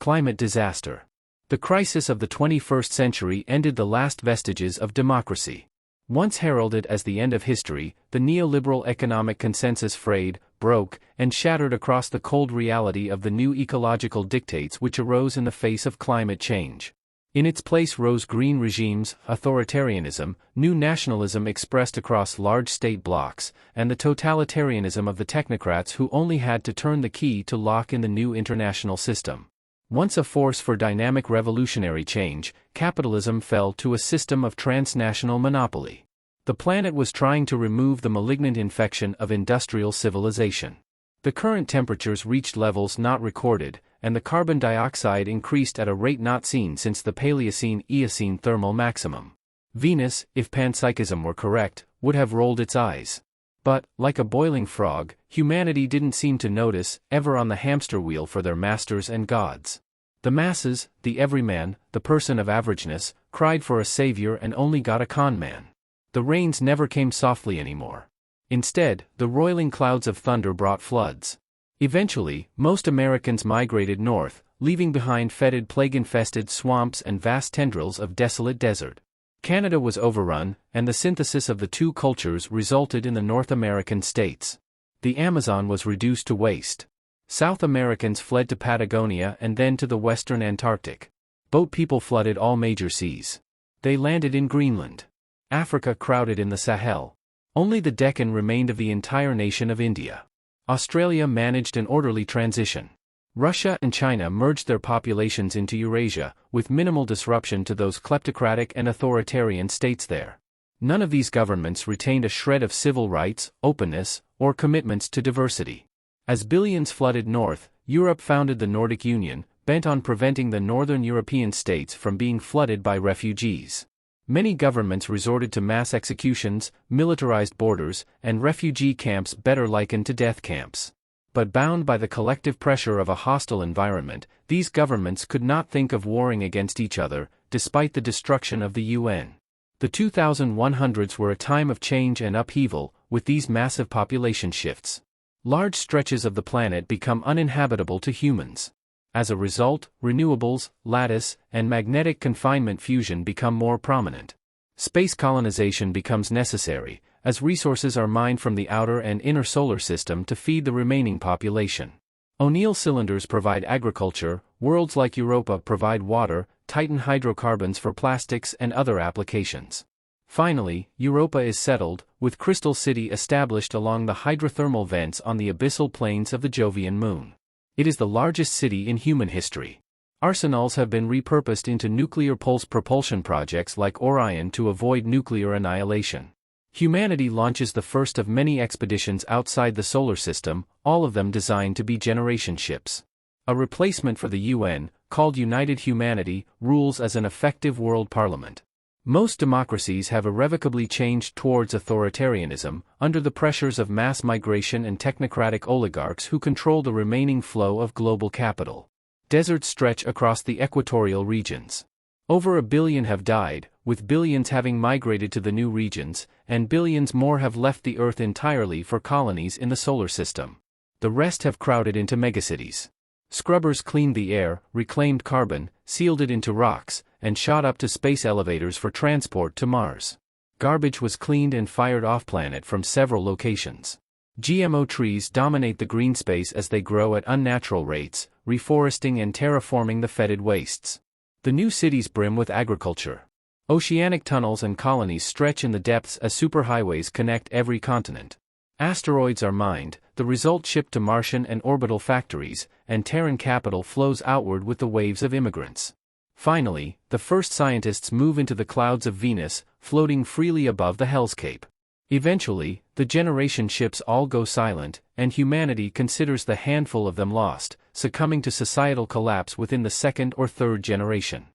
climate disaster. The crisis of the 21st century ended the last vestiges of democracy. Once heralded as the end of history, the neoliberal economic consensus frayed, broke, and shattered across the cold reality of the new ecological dictates which arose in the face of climate change. In its place rose green regimes, authoritarianism, new nationalism expressed across large state blocs, and the totalitarianism of the technocrats who only had to turn the key to lock in the new international system. Once a force for dynamic revolutionary change, capitalism fell to a system of transnational monopoly. The planet was trying to remove the malignant infection of industrial civilization. The current temperatures reached levels not recorded, and the carbon dioxide increased at a rate not seen since the Paleocene-Eocene thermal maximum. Venus, if panpsychism were correct, would have rolled its eyes. But, like a boiling frog, humanity didn't seem to notice, ever on the hamster wheel for their masters and gods. The masses, the everyman, the person of averageness, cried for a savior and only got a con man. The rains never came softly anymore. Instead, the roiling clouds of thunder brought floods. Eventually, most Americans migrated north, leaving behind fetid plague-infested swamps and vast tendrils of desolate desert. Canada was overrun, and the synthesis of the two cultures resulted in the North American states. The Amazon was reduced to waste. South Americans fled to Patagonia and then to the western Antarctic. Boat people flooded all major seas. They landed in Greenland. Africa crowded in the Sahel. Only the Deccan remained of the entire nation of India. Australia managed an orderly transition. Russia and China merged their populations into Eurasia, with minimal disruption to those kleptocratic and authoritarian states there. None of these governments retained a shred of civil rights, openness, or commitments to diversity. As billions flooded north, Europe founded the Nordic Union, bent on preventing the northern European states from being flooded by refugees. Many governments resorted to mass executions, militarized borders, and refugee camps better likened to death camps. But bound by the collective pressure of a hostile environment, these governments could not think of warring against each other, despite the destruction of the UN. The 2100s were a time of change and upheaval, with these massive population shifts. Large stretches of the planet become uninhabitable to humans. As a result, renewables, lattice, and magnetic confinement fusion become more prominent. Space colonization becomes necessary, as resources are mined from the outer and inner solar system to feed the remaining population. O'Neill cylinders provide agriculture, worlds like Europa provide water, Titan hydrocarbons for plastics and other applications. Finally, Europa is settled, with Crystal City established along the hydrothermal vents on the abyssal plains of the Jovian moon. It is the largest city in human history. Arsenals have been repurposed into nuclear pulse propulsion projects like Orion to avoid nuclear annihilation. Humanity launches the first of many expeditions outside the solar system, all of them designed to be generation ships. A replacement for the UN, called United Humanity, rules as an effective world parliament. Most democracies have irrevocably changed towards authoritarianism, under the pressures of mass migration and technocratic oligarchs who control the remaining flow of global capital. Deserts stretch across the equatorial regions. Over 1 billion have died, with billions having migrated to the new regions, and billions more have left the Earth entirely for colonies in the solar system. The rest have crowded into megacities. Scrubbers cleaned the air, reclaimed carbon, sealed it into rocks, and shot up to space elevators for transport to Mars. Garbage was cleaned and fired off-planet from several locations. GMO trees dominate the green space as they grow at unnatural rates, reforesting and terraforming the fetid wastes. The new cities brim with agriculture. Oceanic tunnels and colonies stretch in the depths as superhighways connect every continent. Asteroids are mined, the result shipped to Martian and orbital factories, and Terran capital flows outward with the waves of immigrants. Finally, the first scientists move into the clouds of Venus, floating freely above the Hell's Cape. Eventually, the generation ships all go silent, and humanity considers the handful of them lost, succumbing to societal collapse within the second or third generation.